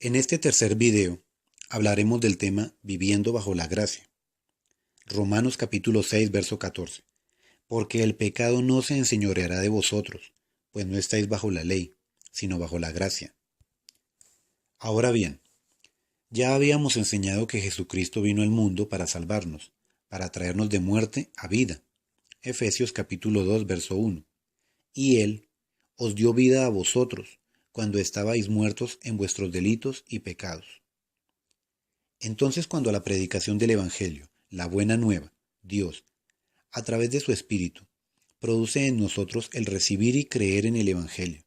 En este tercer video hablaremos del tema Viviendo bajo la gracia. Romanos capítulo 6, verso 14. Porque el pecado no se enseñoreará de vosotros, pues no estáis bajo la ley, sino bajo la gracia. Ahora bien, ya habíamos enseñado que Jesucristo vino al mundo para salvarnos, para traernos de muerte a vida. Efesios capítulo 2, verso 1. Y Él os dio vida a vosotros, cuando estabais muertos en vuestros delitos y pecados. Entonces, cuando a la predicación del Evangelio, la buena nueva, Dios, a través de su Espíritu, produce en nosotros el recibir y creer en el Evangelio,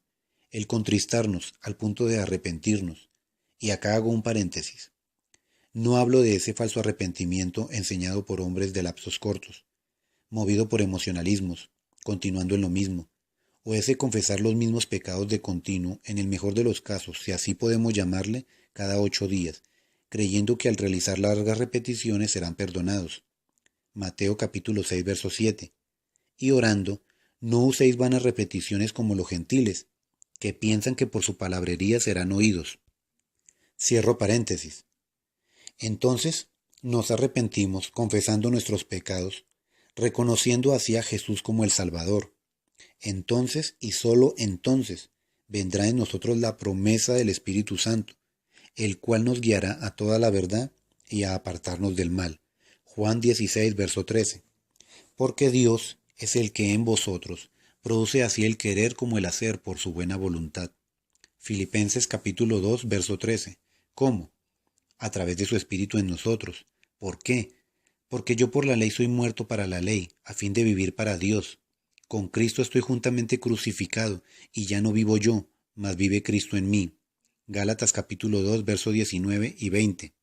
el contristarnos al punto de arrepentirnos, y acá hago un paréntesis. No hablo de ese falso arrepentimiento enseñado por hombres de lapsos cortos, movido por emocionalismos, continuando en lo mismo, o ese confesar los mismos pecados de continuo, en el mejor de los casos, si así podemos llamarle, cada 8 días, creyendo que al realizar largas repeticiones serán perdonados. Mateo capítulo 6, verso 7. Y orando, no uséis vanas repeticiones como los gentiles, que piensan que por su palabrería serán oídos. Cierro paréntesis. Entonces, nos arrepentimos confesando nuestros pecados, reconociendo así a Jesús como el Salvador. Entonces, y sólo entonces, vendrá en nosotros la promesa del Espíritu Santo, el cual nos guiará a toda la verdad y a apartarnos del mal. Juan 16, verso 13. Porque Dios es el que en vosotros produce así el querer como el hacer por su buena voluntad. Filipenses capítulo 2, verso 13. ¿Cómo? A través de su Espíritu en nosotros. ¿Por qué? Porque yo por la ley soy muerto para la ley, a fin de vivir para Dios. Con Cristo estoy juntamente crucificado, y ya no vivo yo, mas vive Cristo en mí. Gálatas capítulo 2, versos 19 y 20.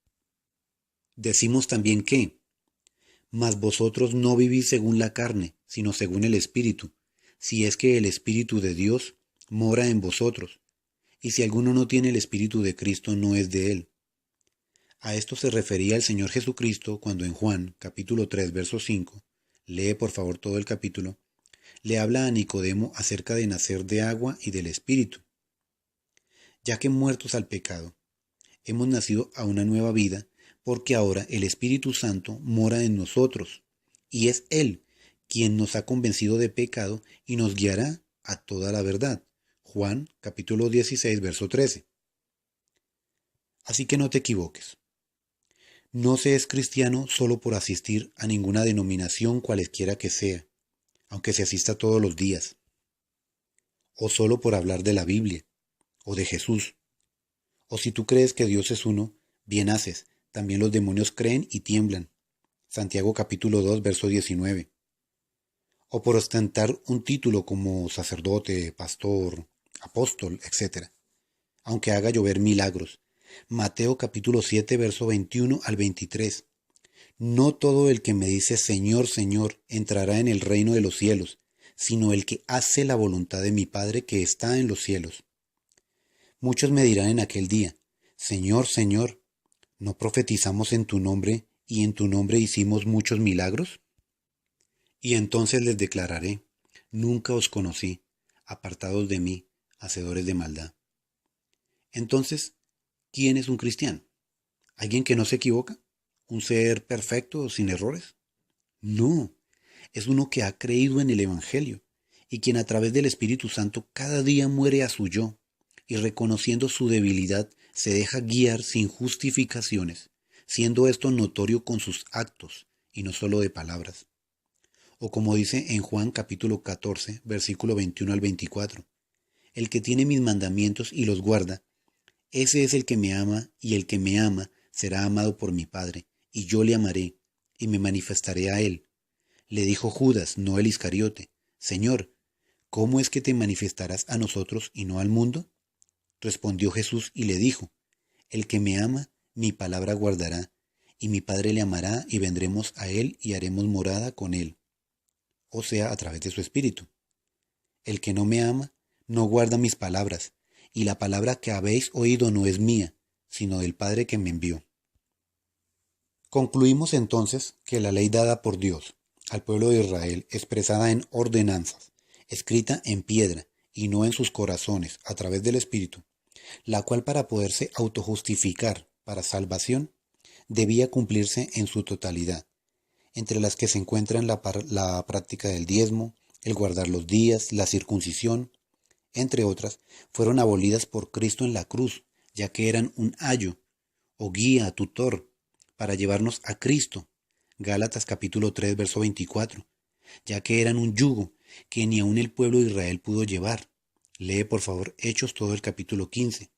Decimos también que, mas vosotros no vivís según la carne, sino según el Espíritu, si es que el Espíritu de Dios mora en vosotros, y si alguno no tiene el Espíritu de Cristo, no es de él. A esto se refería el Señor Jesucristo cuando en Juan, capítulo 3, verso 5, lee por favor todo el capítulo, le habla a Nicodemo acerca de nacer de agua y del Espíritu. Ya que muertos al pecado, hemos nacido a una nueva vida, porque ahora el Espíritu Santo mora en nosotros, y es Él quien nos ha convencido de pecado y nos guiará a toda la verdad. Juan, capítulo 16, verso 13. Así que no te equivoques. No se es cristiano solo por asistir a ninguna denominación cualesquiera que sea, aunque se asista todos los días, o solo por hablar de la Biblia, o de Jesús, o si tú crees que Dios es uno, bien haces, también los demonios creen y tiemblan. Santiago capítulo 2, verso 19. O por ostentar un título como sacerdote, pastor, apóstol, etc., aunque haga llover milagros. Mateo capítulo 7, verso 21 al 23. No todo el que me dice Señor, Señor, entrará en el reino de los cielos, sino el que hace la voluntad de mi Padre que está en los cielos. Muchos me dirán en aquel día, Señor, Señor, ¿no profetizamos en tu nombre y en tu nombre hicimos muchos milagros? Y entonces les declararé, nunca os conocí, apartados de mí, hacedores de maldad. Entonces, ¿quién es un cristiano? ¿Alguien que no se equivoca? ¿Un ser perfecto, sin errores? No, es uno que ha creído en el Evangelio y quien a través del Espíritu Santo cada día muere a su yo y reconociendo su debilidad se deja guiar sin justificaciones, siendo esto notorio con sus actos y no solo de palabras. O como dice en Juan capítulo 14, versículo 21 al 24, el que tiene mis mandamientos y los guarda, ese es el que me ama, y el que me ama será amado por mi Padre, y yo le amaré, y me manifestaré a él. Le dijo Judas, no el Iscariote, Señor, ¿cómo es que te manifestarás a nosotros y no al mundo? Respondió Jesús y le dijo, el que me ama, mi palabra guardará, y mi Padre le amará, y vendremos a él y haremos morada con él. O sea, a través de su Espíritu. El que no me ama, no guarda mis palabras, y la palabra que habéis oído no es mía, sino del Padre que me envió. Concluimos entonces que la ley dada por Dios al pueblo de Israel, expresada en ordenanzas, escrita en piedra y no en sus corazones a través del Espíritu, la cual para poderse autojustificar para salvación debía cumplirse en su totalidad, entre las que se encuentran la práctica del diezmo, el guardar los días, la circuncisión, entre otras, fueron abolidas por Cristo en la cruz, ya que eran un ayo o guía, tutor, para llevarnos a Cristo. Gálatas capítulo 3, verso 24, ya que eran un yugo que ni aun el pueblo de Israel pudo llevar. Lee por favor Hechos todo el capítulo 15.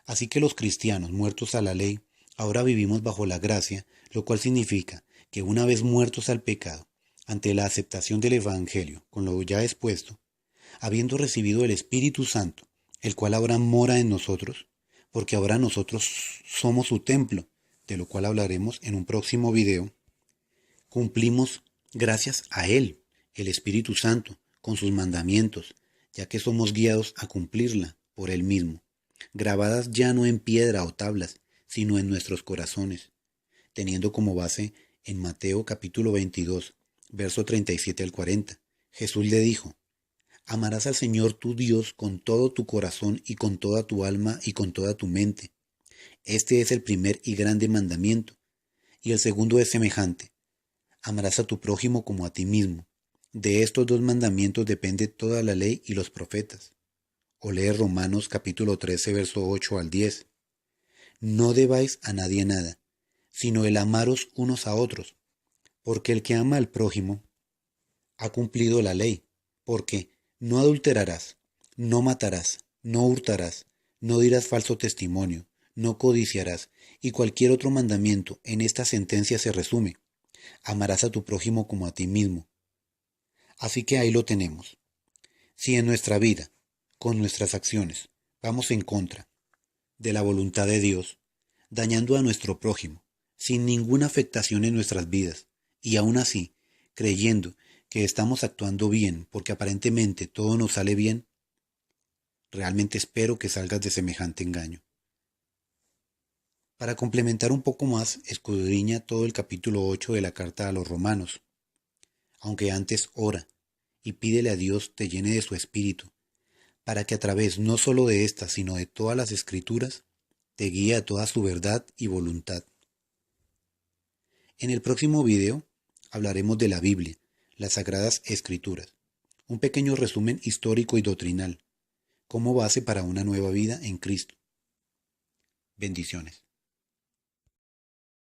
Así que los cristianos muertos a la ley, ahora vivimos bajo la gracia, lo cual significa que una vez muertos al pecado, ante la aceptación del Evangelio, con lo ya expuesto, habiendo recibido el Espíritu Santo, el cual ahora mora en nosotros, porque ahora nosotros somos su templo, de lo cual hablaremos en un próximo video, cumplimos gracias a Él, el Espíritu Santo, con sus mandamientos, ya que somos guiados a cumplirla por Él mismo, grabadas ya no en piedra o tablas, sino en nuestros corazones, teniendo como base en Mateo capítulo 22, verso 37 al 40. Jesús le dijo: amarás al Señor tu Dios con todo tu corazón y con toda tu alma y con toda tu mente. Este es el primer y grande mandamiento. Y el segundo es semejante: amarás a tu prójimo como a ti mismo. De estos dos mandamientos depende toda la ley y los profetas. O lee Romanos capítulo 13, verso 8 al 10. No debáis a nadie nada, sino el amaros unos a otros, porque el que ama al prójimo ha cumplido la ley, porque no adulterarás, no matarás, no hurtarás, no dirás falso testimonio, no codiciarás, y cualquier otro mandamiento en esta sentencia se resume: amarás a tu prójimo como a ti mismo. Así que ahí lo tenemos. Si en nuestra vida, con nuestras acciones, vamos en contra de la voluntad de Dios, dañando a nuestro prójimo, sin ninguna afectación en nuestras vidas, y aún así, creyendo que estamos actuando bien porque aparentemente todo nos sale bien, realmente espero que salgas de semejante engaño. Para complementar un poco más, escudriña todo el capítulo 8 de la carta a los Romanos. Aunque antes ora y pídele a Dios te llene de su espíritu, para que a través no solo de estas, sino de todas las escrituras, te guíe a toda su verdad y voluntad. En el próximo video hablaremos de la Biblia, las Sagradas Escrituras, un pequeño resumen histórico y doctrinal, como base para una nueva vida en Cristo. Bendiciones.